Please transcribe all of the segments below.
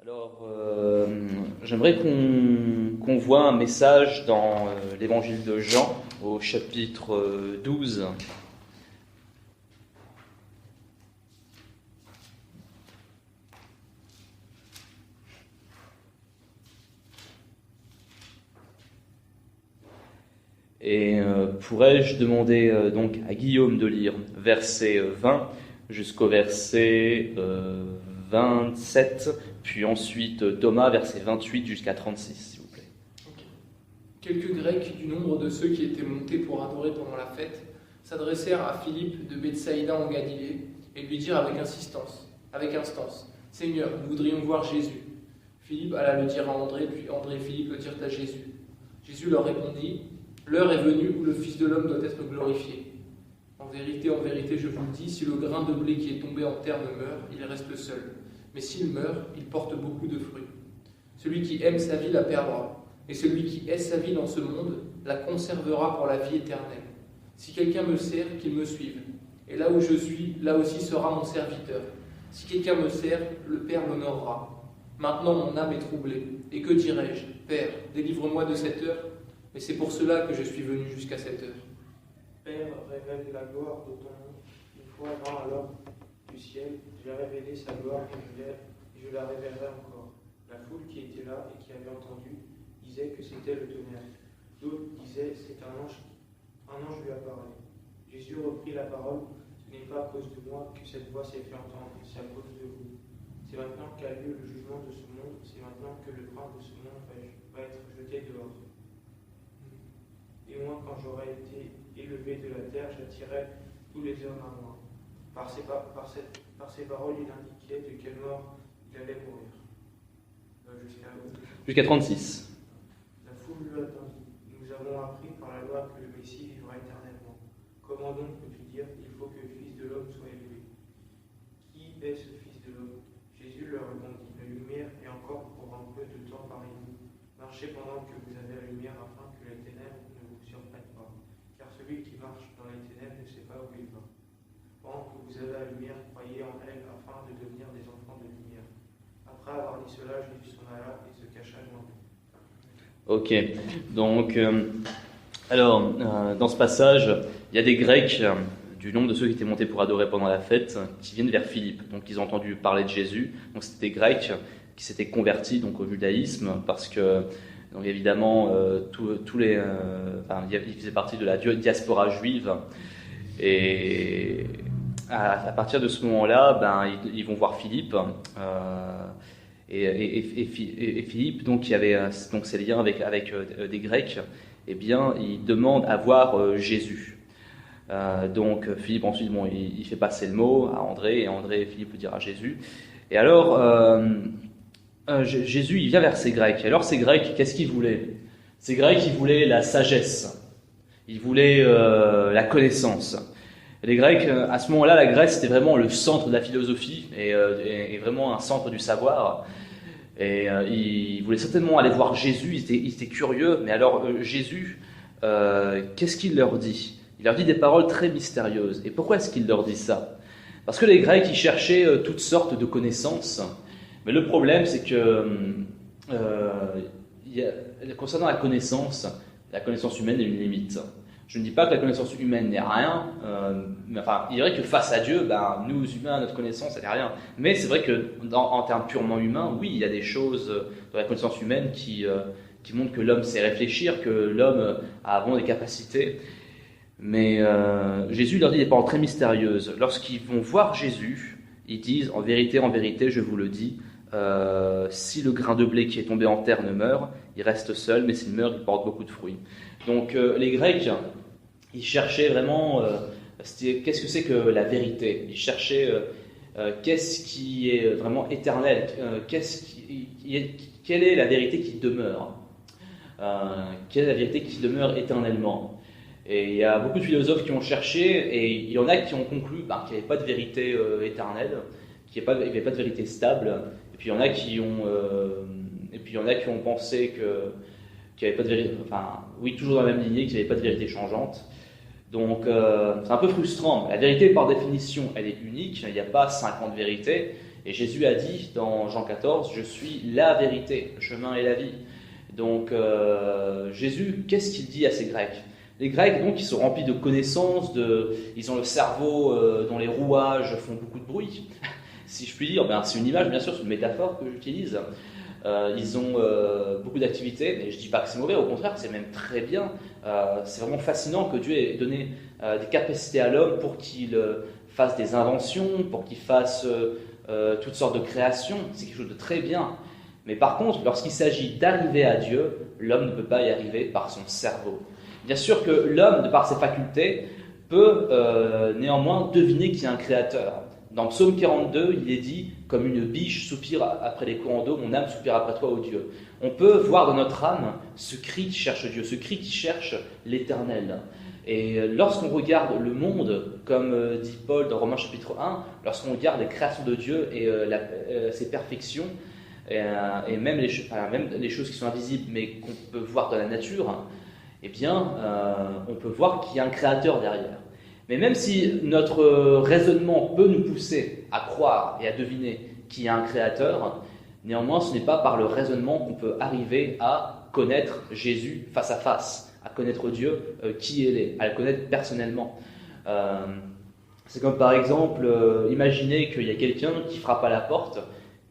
Alors, j'aimerais qu'on voit un message dans l'évangile de Jean, au chapitre 12. Et pourrais-je demander donc à Guillaume de lire verset 20 jusqu'au verset 27, puis ensuite Thomas, verset 28 jusqu'à 36, s'il vous plaît. Okay. Quelques Grecs du nombre de ceux qui étaient montés pour adorer pendant la fête s'adressèrent à Philippe de Bethsaïda en Galilée et lui dirent avec instance, « Seigneur, nous voudrions voir Jésus. » Philippe alla le dire à André, puis André et Philippe le dirent à Jésus. Jésus leur répondit, « L'heure est venue où le Fils de l'homme doit être glorifié. En vérité, je vous le dis, si le grain de blé qui est tombé en terre ne meurt, il reste seul. Mais s'il meurt, il porte beaucoup de fruits. Celui qui aime sa vie la perdra, et celui qui hait sa vie dans ce monde la conservera pour la vie éternelle. Si quelqu'un me sert, qu'il me suive. Et là où je suis, là aussi sera mon serviteur. Si quelqu'un me sert, le Père l'honorera. Maintenant mon âme est troublée. Et que dirai-je ? Père, délivre-moi de cette heure. Mais c'est pour cela que je suis venu jusqu'à cette heure. Père, révèle la gloire de ton nom. Une fois vint alors du ciel, j'ai révélé sa gloire et je la révélerai encore. La foule qui était là et qui avait entendu disait que c'était le tonnerre. D'autres disaient c'est un ange lui a parlé. Jésus reprit la parole. Ce n'est pas à cause de moi que cette voix s'est fait entendre, c'est à cause de vous. C'est maintenant qu'a lieu le jugement de ce monde, c'est maintenant que le prince de ce monde va être jeté dehors. Et moi, quand j'aurai été élevé de la terre, j'attirerai tous les hommes à moi. Par ces paroles, il indiquait de quelle mort il allait mourir. Jusqu'à 36. La foule lui attendit. Nous avons appris par la loi que le Messie vivra éternellement. Comment donc peux-tu dire il faut que le Fils de l'homme soit élevé ? Qui est ce Fils de l'homme ? Jésus leur répondit, la lumière est encore pour un peu de temps parmi vous. Marchez pendant que vous avez la lumière afin que les ténèbres ne vous surprennent pas. Car celui qui marche dans les ténèbres ne sait pas où il va. Pendant que vous avez la lumière, croyez en elle afin de devenir des enfants de lumière. Après avoir dit cela, Jésus s'en alla et se cacha loin. Ok, donc, dans ce passage, il y a des Grecs, du nombre de ceux qui étaient montés pour adorer pendant la fête, qui viennent vers Philippe. Donc, ils ont entendu parler de Jésus. Donc, c'était des Grecs qui s'étaient convertis donc, au judaïsme, parce que, donc, évidemment, ils faisaient partie de la diaspora juive. Et à partir de ce moment-là, ils vont voir Philippe. Et Philippe, donc, qui avait donc, ses liens avec des Grecs, eh bien, il demande à voir Jésus. Donc, Philippe, ensuite, il fait passer le mot à André, et André et Philippe le dirent à Jésus. Et alors, Jésus, il vient vers ces Grecs. Et alors, ces Grecs, qu'est-ce qu'ils voulaient ? Ces Grecs, ils voulaient la sagesse. Ils voulaient la connaissance. Les Grecs, à ce moment-là, la Grèce, c'était vraiment le centre de la philosophie et vraiment un centre du savoir. Et ils voulaient certainement aller voir Jésus, ils étaient curieux. Mais alors, Jésus, qu'est-ce qu'il leur dit ? Il leur dit des paroles très mystérieuses. Et pourquoi est-ce qu'il leur dit ça ? Parce que les Grecs, ils cherchaient toutes sortes de connaissances. Mais le problème, c'est que concernant la connaissance humaine a une limite. Je ne dis pas que la connaissance humaine n'est rien, mais enfin, il est vrai que face à Dieu, nous humains, notre connaissance, elle n'est rien. Mais c'est vrai que, en termes purement humains, oui, il y a des choses dans la connaissance humaine qui montrent que l'homme sait réfléchir, que l'homme a vraiment des capacités. Mais Jésus leur dit des paroles très mystérieuses. Lorsqu'ils vont voir Jésus, ils disent, en vérité, je vous le dis, si le grain de blé qui est tombé en terre ne meurt, il reste seul, mais s'il meurt, il porte beaucoup de fruits. Donc les Grecs, ils cherchaient vraiment, qu'est-ce que c'est que la vérité ? Ils cherchaient qu'est-ce qui est vraiment éternel, quelle est la vérité qui demeure ? Quelle est la vérité qui demeure éternellement ? Et il y a beaucoup de philosophes qui ont cherché, et il y en a qui ont conclu qu'il n'y avait pas de vérité éternelle, qu'il n'y avait pas de vérité stable, et puis il y en a qui ont pensé qu'il n'y avait pas de vérité, toujours dans la même lignée, qu'il n'y avait pas de vérité changeante. Donc c'est un peu frustrant. La vérité, par définition, elle est unique. Il n'y a pas 50 vérités. Et Jésus a dit dans Jean 14, « Je suis la vérité, le chemin et la vie ». Donc Jésus, qu'est-ce qu'il dit à ces Grecs? Les Grecs, donc, ils sont remplis de connaissances, ils ont le cerveau dont les rouages font beaucoup de bruit. Si je puis dire, c'est une image, bien sûr, c'est une métaphore que j'utilise. Ils ont beaucoup d'activités, mais je ne dis pas que c'est mauvais, au contraire, c'est même très bien. C'est vraiment fascinant que Dieu ait donné des capacités à l'homme pour qu'il fasse des inventions, pour qu'il fasse toutes sortes de créations. C'est quelque chose de très bien. Mais par contre, lorsqu'il s'agit d'arriver à Dieu, l'homme ne peut pas y arriver par son cerveau. Bien sûr que l'homme, de par ses facultés, peut néanmoins deviner qu'il y a un créateur. Dans Psaume 42, il est dit « Comme une biche soupire après les courants d'eau, mon âme soupire après toi, ô Dieu ». On peut voir dans notre âme ce cri qui cherche Dieu, ce cri qui cherche l'Éternel. Et lorsqu'on regarde le monde, comme dit Paul dans Romains chapitre 1, lorsqu'on regarde les créations de Dieu et ses perfections, et même les choses qui sont invisibles mais qu'on peut voir dans la nature, eh bien, on peut voir qu'il y a un créateur derrière. Mais même si notre raisonnement peut nous pousser à croire et à deviner qu'il y a un créateur, néanmoins, ce n'est pas par le raisonnement qu'on peut arriver à connaître Jésus face à face, à connaître Dieu qui il est, à le connaître personnellement. C'est comme par exemple, imaginez qu'il y a quelqu'un qui frappe à la porte,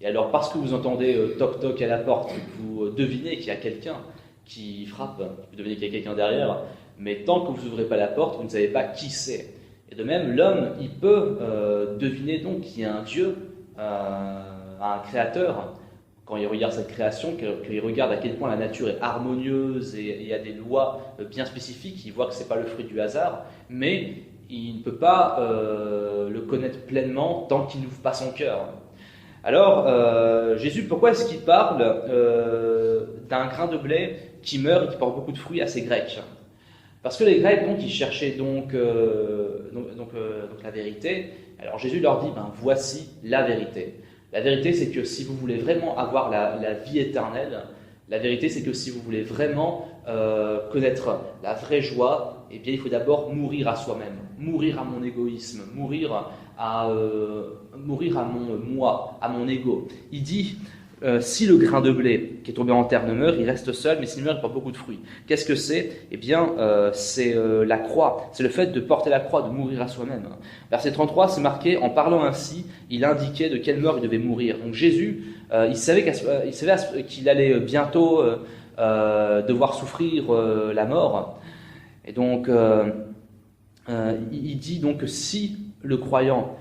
et alors parce que vous entendez toc-toc à la porte, vous devinez qu'il y a quelqu'un qui frappe, vous devinez qu'il y a quelqu'un derrière, mais tant que vous n'ouvrez pas la porte, vous ne savez pas qui c'est. Et de même, l'homme, il peut deviner donc qu'il y a un Dieu, un créateur, quand il regarde cette création, qu'il regarde à quel point la nature est harmonieuse et il y a des lois bien spécifiques, il voit que ce n'est pas le fruit du hasard, mais il ne peut pas le connaître pleinement tant qu'il n'ouvre pas son cœur. Alors, Jésus, pourquoi est-ce qu'il parle d'un grain de blé qui meurt et qui porte beaucoup de fruits à ces Grecs? Parce que les Grecs, donc, ils cherchaient donc la vérité. Alors Jésus leur dit, voici la vérité. La vérité, c'est que si vous voulez vraiment avoir la vie éternelle, la vérité, c'est que si vous voulez vraiment connaître la vraie joie, eh bien, il faut d'abord mourir à soi-même, mourir à mon égoïsme, mourir à mon moi, à mon ego. Il dit, si le grain de blé qui est tombé en terre ne meurt, il reste seul, mais s'il meurt, il porte beaucoup de fruits. Qu'est-ce que c'est? Eh bien, c'est la croix. C'est le fait de porter la croix, de mourir à soi-même. Verset 33, c'est marqué, en parlant ainsi, il indiquait de quelle mort il devait mourir. Donc Jésus, il savait qu'il allait bientôt devoir souffrir la mort. Et donc, il dit donc que si le croyant,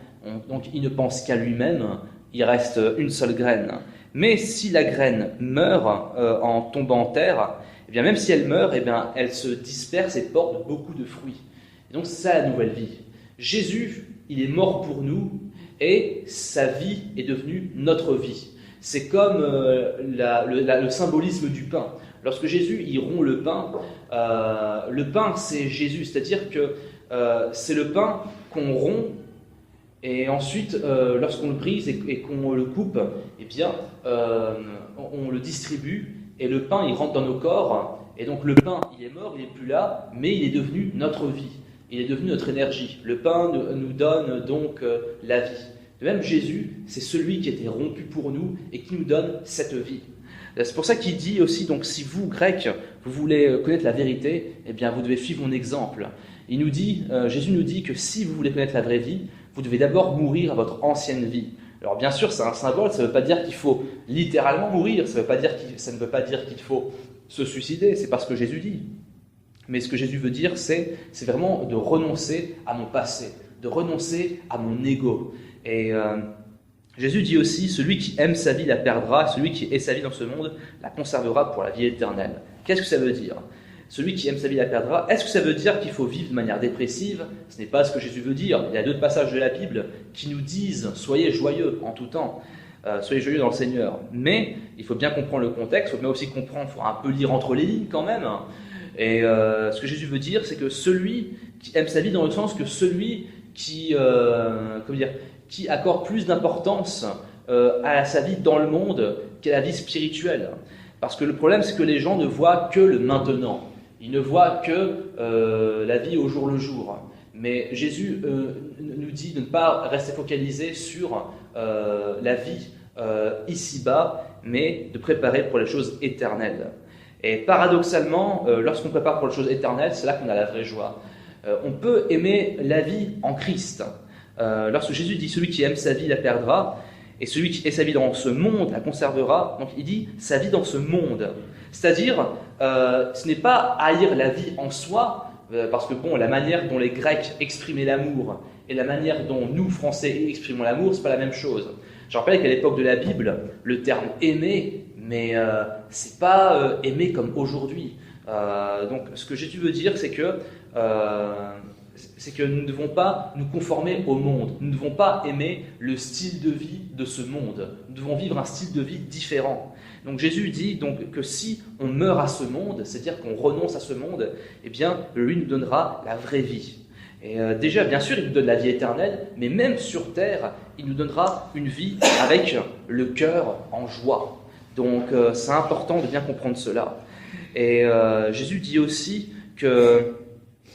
donc il ne pense qu'à lui-même, il reste une seule graine. Mais si la graine meurt en tombant en terre, eh bien même si elle meurt, eh bien elle se disperse et porte beaucoup de fruits. Et donc c'est ça la nouvelle vie. Jésus, il est mort pour nous et sa vie est devenue notre vie. C'est comme le symbolisme du pain. Lorsque Jésus il rompt le pain c'est Jésus, c'est-à-dire que c'est le pain qu'on rompt. Et ensuite, lorsqu'on le brise et qu'on le coupe, eh bien, on le distribue et le pain, il rentre dans nos corps. Et donc le pain, il est mort, il n'est plus là, mais il est devenu notre vie. Il est devenu notre énergie. Le pain nous donne donc la vie. De même, Jésus, c'est celui qui était rompu pour nous et qui nous donne cette vie. C'est pour ça qu'il dit aussi, donc, si vous, Grecs, vous voulez connaître la vérité, eh bien, vous devez suivre mon exemple. Jésus nous dit que si vous voulez connaître la vraie vie, vous devez d'abord mourir à votre ancienne vie. Alors bien sûr, c'est un symbole, ça ne veut pas dire qu'il faut littéralement mourir, ça ne veut pas dire qu'il faut se suicider, c'est pas ce que Jésus dit. Mais ce que Jésus veut dire, c'est vraiment de renoncer à mon passé, de renoncer à mon ego. Et Jésus dit aussi, celui qui aime sa vie la perdra, celui qui hait sa vie dans ce monde la conservera pour la vie éternelle. Qu'est-ce que ça veut dire ? Celui qui aime sa vie la perdra. Est-ce que ça veut dire qu'il faut vivre de manière dépressive? Ce n'est pas ce que Jésus veut dire. Il y a d'autres passages de la Bible qui nous disent « Soyez joyeux en tout temps, soyez joyeux dans le Seigneur ». Mais il faut bien comprendre le contexte, il faut bien aussi comprendre, il faut un peu lire entre les lignes quand même. Et ce que Jésus veut dire, c'est que celui qui aime sa vie dans le sens que celui qui accorde plus d'importance à sa vie dans le monde qu'à la vie spirituelle. Parce que le problème, c'est que les gens ne voient que le maintenant. Ils ne voient que la vie au jour le jour. Mais Jésus nous dit de ne pas rester focalisé sur la vie ici-bas, mais de préparer pour les choses éternelles. Et paradoxalement, lorsqu'on prépare pour les choses éternelles, c'est là qu'on a la vraie joie. On peut aimer la vie en Christ. Lorsque Jésus dit « Celui qui aime sa vie la perdra », et celui qui ait sa vie dans ce monde la conservera, donc il dit « sa vie dans ce monde ». C'est-à-dire, ce n'est pas haïr la vie en soi, parce que bon, la manière dont les Grecs exprimaient l'amour et la manière dont nous, Français, exprimons l'amour, c'est pas la même chose. Je rappelle qu'à l'époque de la Bible, le terme « aimer », mais c'est pas aimer comme aujourd'hui. Donc, ce que Jésus veut dire, c'est que nous ne devons pas nous conformer au monde. Nous ne devons pas aimer le style de vie de ce monde. Nous devons vivre un style de vie différent. Donc Jésus dit donc que si on meurt à ce monde, c'est-à-dire qu'on renonce à ce monde, eh bien, lui nous donnera la vraie vie. Et déjà, bien sûr, il nous donne la vie éternelle, mais même sur terre, il nous donnera une vie avec le cœur en joie. Donc, c'est important de bien comprendre cela. Et Jésus dit aussi que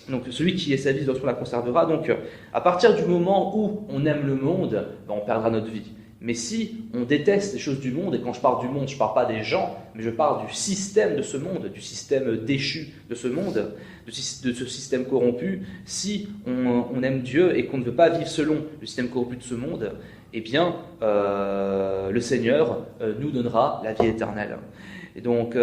donc, celui qui ait sa vie, on la conservera. Donc, à partir du moment où on aime le monde, on perdra notre vie. Mais si on déteste les choses du monde, et quand je parle du monde, je ne parle pas des gens, mais je parle du système de ce monde, du système déchu de ce monde, de ce système corrompu, si on aime Dieu et qu'on ne veut pas vivre selon le système corrompu de ce monde, eh bien, le Seigneur nous donnera la vie éternelle. Et donc,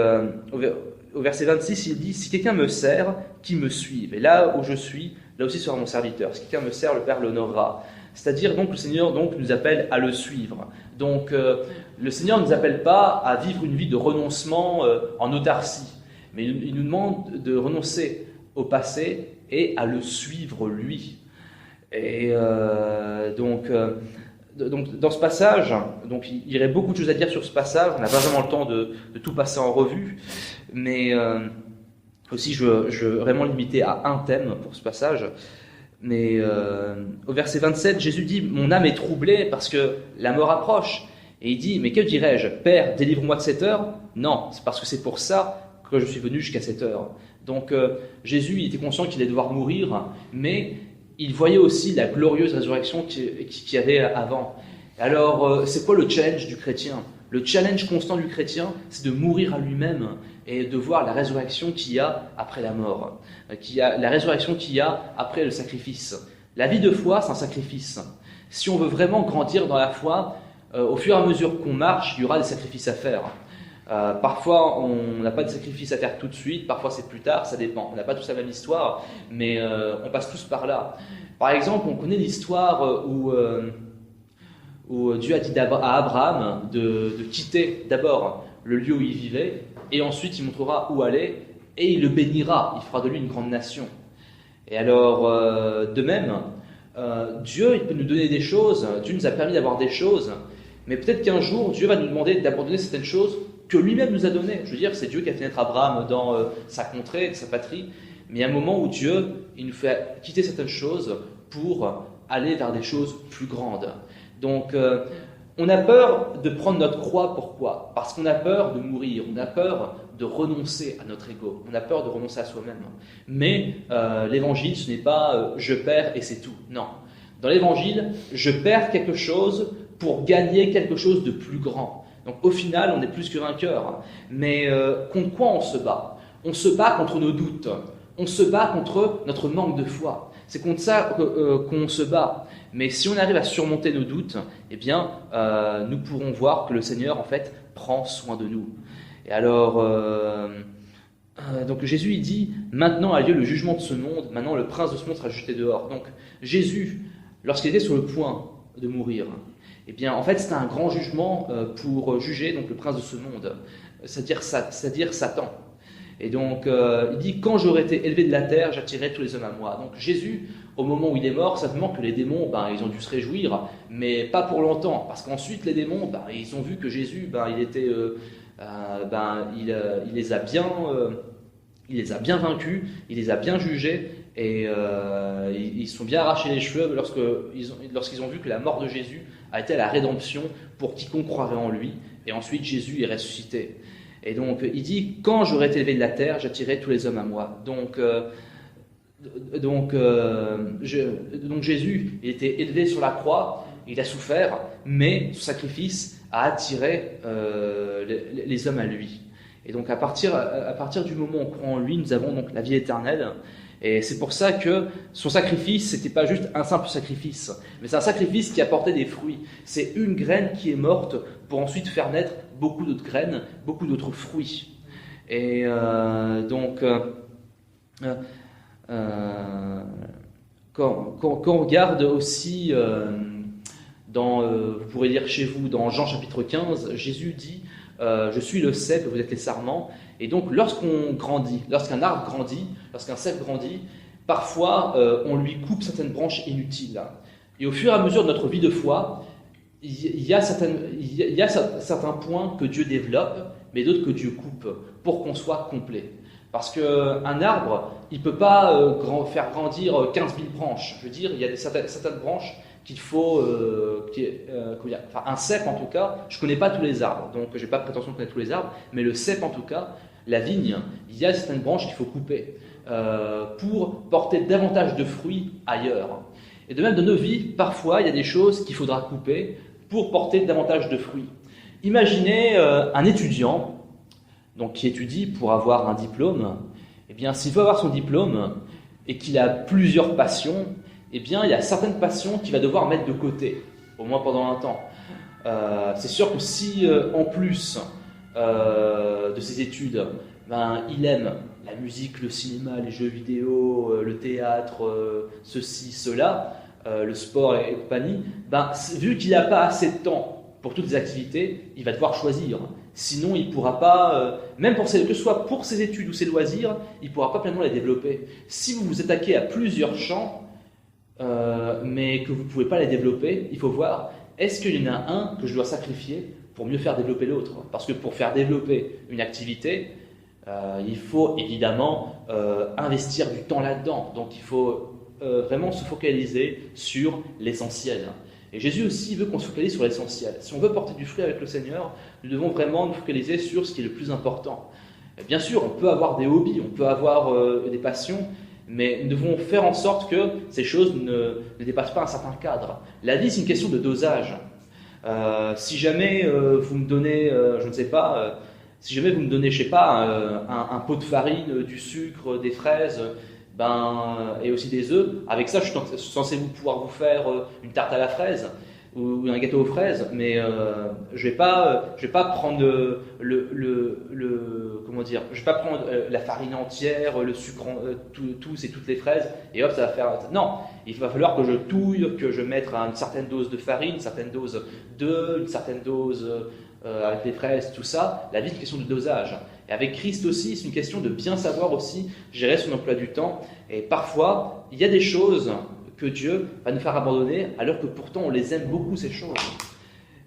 au verset 26, il dit « Si quelqu'un me sert, qu'il me suive. Et là où je suis, là aussi sera mon serviteur. Si quelqu'un me sert, le Père l'honorera. » C'est-à-dire donc le Seigneur donc, nous appelle à le suivre. Donc le Seigneur ne nous appelle pas à vivre une vie de renoncement en autarcie, mais il nous demande de renoncer au passé et à le suivre lui. Et donc dans ce passage, donc, il y aurait beaucoup de choses à dire sur ce passage, on n'a pas vraiment le temps de tout passer en revue, mais aussi je veux vraiment limiter à un thème pour ce passage. Mais au verset 27, Jésus dit « Mon âme est troublée parce que la mort approche. » Et il dit « Mais que dirais-je? Père, délivre-moi de cette heure ?» Non, c'est parce que c'est pour ça que je suis venu jusqu'à cette heure. Donc Jésus il était conscient qu'il allait devoir mourir, mais il voyait aussi la glorieuse résurrection qu'il y avait avant. Alors, c'est quoi le challenge du chrétien? Le challenge constant du chrétien, c'est de mourir à lui-même et de voir la résurrection qu'il y a après la mort, la résurrection qu'il y a après le sacrifice. La vie de foi, c'est un sacrifice. Si on veut vraiment grandir dans la foi, au fur et à mesure qu'on marche, il y aura des sacrifices à faire. Parfois, on n'a pas de sacrifice à faire tout de suite, parfois c'est plus tard, ça dépend. On n'a pas tous la même histoire, mais on passe tous par là. Par exemple, on connaît l'histoire où Dieu a dit à Abraham de quitter d'abord le lieu où il vivait, et ensuite il montrera où aller, et il le bénira, il fera de lui une grande nation. Et alors, de même, Dieu il peut nous donner des choses, Dieu nous a permis d'avoir des choses, mais peut-être qu'un jour, Dieu va nous demander d'abandonner certaines choses que lui-même nous a données. Je veux dire, c'est Dieu qui a fait naître Abraham dans sa contrée, sa patrie, mais il y a un moment où Dieu il nous fait quitter certaines choses pour aller vers des choses plus grandes. Donc, on a peur de prendre notre croix, pourquoi? Parce qu'on a peur de mourir, on a peur de renoncer à notre ego, on a peur de renoncer à soi-même. Mais l'évangile, ce n'est pas je perds et c'est tout. Non. Dans l'évangile, je perds quelque chose pour gagner quelque chose de plus grand. Donc au final, on est plus que vainqueur. Mais contre quoi on se bat? On se bat contre nos doutes, on se bat contre notre manque de foi. C'est contre ça qu'on se bat. Mais si on arrive à surmonter nos doutes, eh bien, nous pourrons voir que le Seigneur, en fait, prend soin de nous. Et alors, donc Jésus, il dit, maintenant a lieu le jugement de ce monde, maintenant le prince de ce monde sera jeté dehors. Donc Jésus, lorsqu'il était sur le point de mourir, eh bien, en fait, c'était un grand jugement pour juger donc, le prince de ce monde, c'est-à-dire Satan. Et donc, il dit, quand j'aurai été élevé de la terre, j'attirerai tous les hommes à moi. Donc Jésus, au moment où il est mort, simplement que les démons, ils ont dû se réjouir, mais pas pour longtemps, parce qu'ensuite les démons, ils ont vu que Jésus, il était, il les a bien vaincus, il les a bien jugés, et ils se sont bien arrachés les cheveux lorsqu'ils ont vu que la mort de Jésus a été la rédemption pour quiconque croirait en lui, et ensuite Jésus est ressuscité. Et donc, il dit, quand j'aurai été élevé de la terre, j'attirerai tous les hommes à moi. Donc Jésus, il était élevé sur la croix, il a souffert, mais son sacrifice a attiré les hommes à lui. Et donc à partir du moment où on croit en lui, nous avons donc la vie éternelle. Et c'est pour ça que son sacrifice, c'était pas juste un simple sacrifice, mais c'est un sacrifice qui apportait des fruits. C'est une graine qui est morte pour ensuite faire naître beaucoup d'autres graines, beaucoup d'autres fruits. Et quand on regarde aussi vous pourrez lire chez vous dans Jean chapitre 15, Jésus dit je suis le cep, vous êtes les sarments. Et donc lorsqu'on grandit, lorsqu'un arbre grandit, lorsqu'un cep grandit, parfois on lui coupe certaines branches inutiles. Et au fur et à mesure de notre vie de foi, il y a certains points que Dieu développe, mais d'autres que Dieu coupe, pour qu'on soit complet. Parce qu'un arbre, il ne peut pas faire grandir 15 000 branches. Je veux dire, il y a certaines branches qu'il faut... un cep en tout cas, je ne connais pas tous les arbres, donc je n'ai pas prétention de connaître tous les arbres, mais le cep en tout cas, la vigne, il y a certaines branches qu'il faut couper pour porter davantage de fruits ailleurs. Et de même, dans nos vies, parfois, il y a des choses qu'il faudra couper pour porter davantage de fruits. Imaginez un étudiant donc, qui étudie pour avoir un diplôme. Eh bien, s'il veut avoir son diplôme et qu'il a plusieurs passions, eh bien, il y a certaines passions qu'il va devoir mettre de côté, au moins pendant un temps. C'est sûr que si, en plus de ses études, il aime la musique, le cinéma, les jeux vidéo, le théâtre, ceci, cela, le sport et compagnie, vu qu'il n'a pas assez de temps pour toutes les activités, il va devoir choisir. Sinon, il ne pourra pas, même que ce soit pour ses études ou ses loisirs, il ne pourra pas pleinement les développer. Si vous vous attaquez à plusieurs champs, mais que vous ne pouvez pas les développer, il faut voir, est-ce qu'il y en a un que je dois sacrifier pour mieux faire développer l'autre? Parce que pour faire développer une activité, il faut évidemment investir du temps là-dedans. Donc il faut vraiment se focaliser sur l'essentiel. Et Jésus aussi veut qu'on se focalise sur l'essentiel. Si on veut porter du fruit avec le Seigneur, nous devons vraiment nous focaliser sur ce qui est le plus important. Et bien sûr, on peut avoir des hobbies, on peut avoir des passions, mais nous devons faire en sorte que ces choses ne dépassent pas un certain cadre. La vie, c'est une question de dosage. Si jamais vous me donnez, si jamais vous me donnez, un pot de farine, du sucre, des fraises, et aussi des œufs, avec ça, je suis censé pouvoir vous faire une tarte à la fraise ou un gâteau aux fraises, mais je vais pas prendre je vais pas prendre la farine entière, le sucre, tous et toutes les fraises, et hop, ça va faire. Non, il va falloir que je touille, que je mette une certaine dose de farine, une certaine dose d'œufs, une certaine dose avec les fraises, tout ça. La vie, c'est une question de dosage. Et avec Christ aussi, c'est une question de bien savoir aussi gérer son emploi du temps. Et parfois, il y a des choses que Dieu va nous faire abandonner, alors que pourtant on les aime beaucoup, ces choses.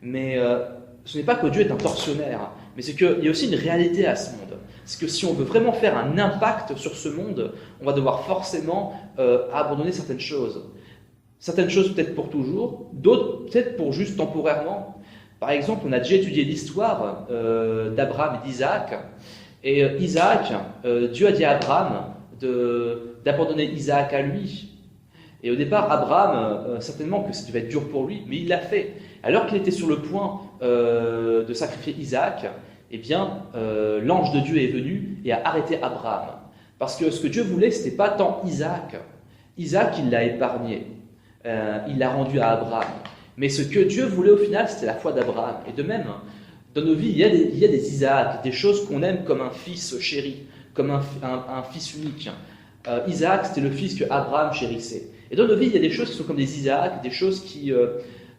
Mais ce n'est pas que Dieu est un tortionnaire, mais c'est qu'il y a aussi une réalité à ce monde. C'est que si on veut vraiment faire un impact sur ce monde, on va devoir forcément abandonner certaines choses. Certaines choses peut-être pour toujours, d'autres peut-être pour juste temporairement. Par exemple, on a déjà étudié l'histoire d'Abraham et d'Isaac. Et Isaac, Dieu a dit à Abraham d'abandonner Isaac à lui. Et au départ, Abraham, certainement que ça devait être dur pour lui, mais il l'a fait. Alors qu'il était sur le point de sacrifier Isaac, eh bien, l'ange de Dieu est venu et a arrêté Abraham. Parce que ce que Dieu voulait, ce n'était pas tant Isaac. Isaac, il l'a épargné. Il l'a rendu à Abraham. Mais ce que Dieu voulait au final, c'était la foi d'Abraham. Et de même, dans nos vies, il y a des Isaac, des choses qu'on aime comme un fils chéri, comme un fils unique. Isaac, c'était le fils que Abraham chérissait. Et dans nos vies, il y a des choses qui sont comme des Isaac, des choses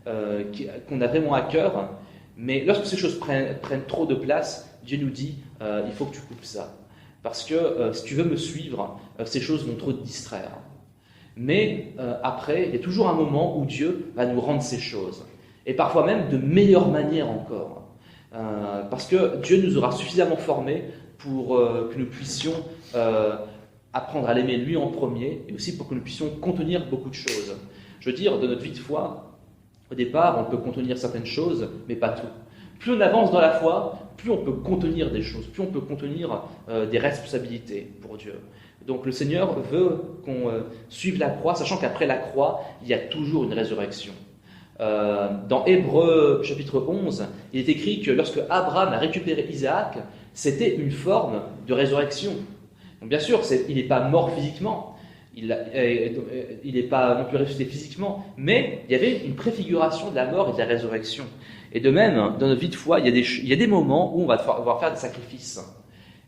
qu'on a vraiment à cœur. Mais lorsque ces choses prennent trop de place, Dieu nous dit, il faut que tu coupes ça. Parce que si tu veux me suivre, ces choses vont trop te distraire. Mais après, il y a toujours un moment où Dieu va nous rendre ces choses. Et parfois même de meilleure manière encore. Parce que Dieu nous aura suffisamment formés pour que nous puissions apprendre à l'aimer lui en premier, et aussi pour que nous puissions contenir beaucoup de choses. Je veux dire, dans notre vie de foi, au départ, on peut contenir certaines choses, mais pas tout. Plus on avance dans la foi, plus on peut contenir des choses, plus on peut contenir des responsabilités pour Dieu. Donc le Seigneur veut qu'on suive la croix, sachant qu'après la croix, il y a toujours une résurrection. Dans Hébreux chapitre 11, il est écrit que lorsque Abraham a récupéré Isaac, c'était une forme de résurrection. Donc bien sûr, il n'est pas mort physiquement, il n'est pas non plus ressuscité physiquement, mais il y avait une préfiguration de la mort et de la résurrection. Et de même, dans notre vie de foi, il y a des moments où on va devoir faire des sacrifices.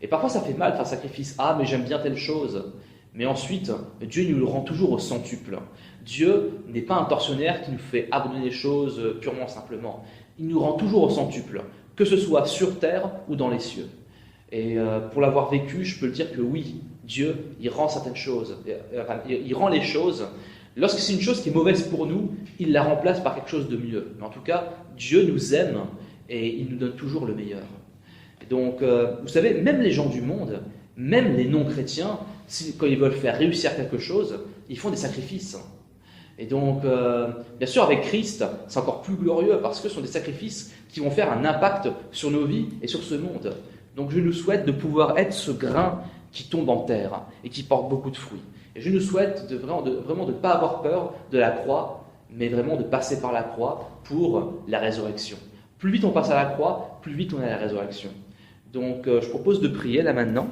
Et parfois ça fait mal de faire sacrifice. Ah, mais j'aime bien telle chose. Mais ensuite, Dieu nous le rend toujours au centuple. Dieu n'est pas un tortionnaire qui nous fait abandonner les choses purement simplement. Il nous rend toujours au centuple, que ce soit sur terre ou dans les cieux. Et pour l'avoir vécu, je peux le dire que oui, Dieu, il rend certaines choses. Il rend les choses. Lorsque c'est une chose qui est mauvaise pour nous, il la remplace par quelque chose de mieux. Mais en tout cas, Dieu nous aime et il nous donne toujours le meilleur. Et donc, vous savez, même les gens du monde, même les non-chrétiens, quand ils veulent faire réussir quelque chose, ils font des sacrifices. Et donc, bien sûr, avec Christ, c'est encore plus glorieux parce que ce sont des sacrifices qui vont faire un impact sur nos vies et sur ce monde. Donc, je nous souhaite de pouvoir être ce grain qui tombe en terre et qui porte beaucoup de fruits. Et je nous souhaite vraiment de ne pas avoir peur de la croix, mais vraiment de passer par la croix pour la résurrection. Plus vite on passe à la croix, plus vite on a la résurrection. Donc, je propose de prier là maintenant.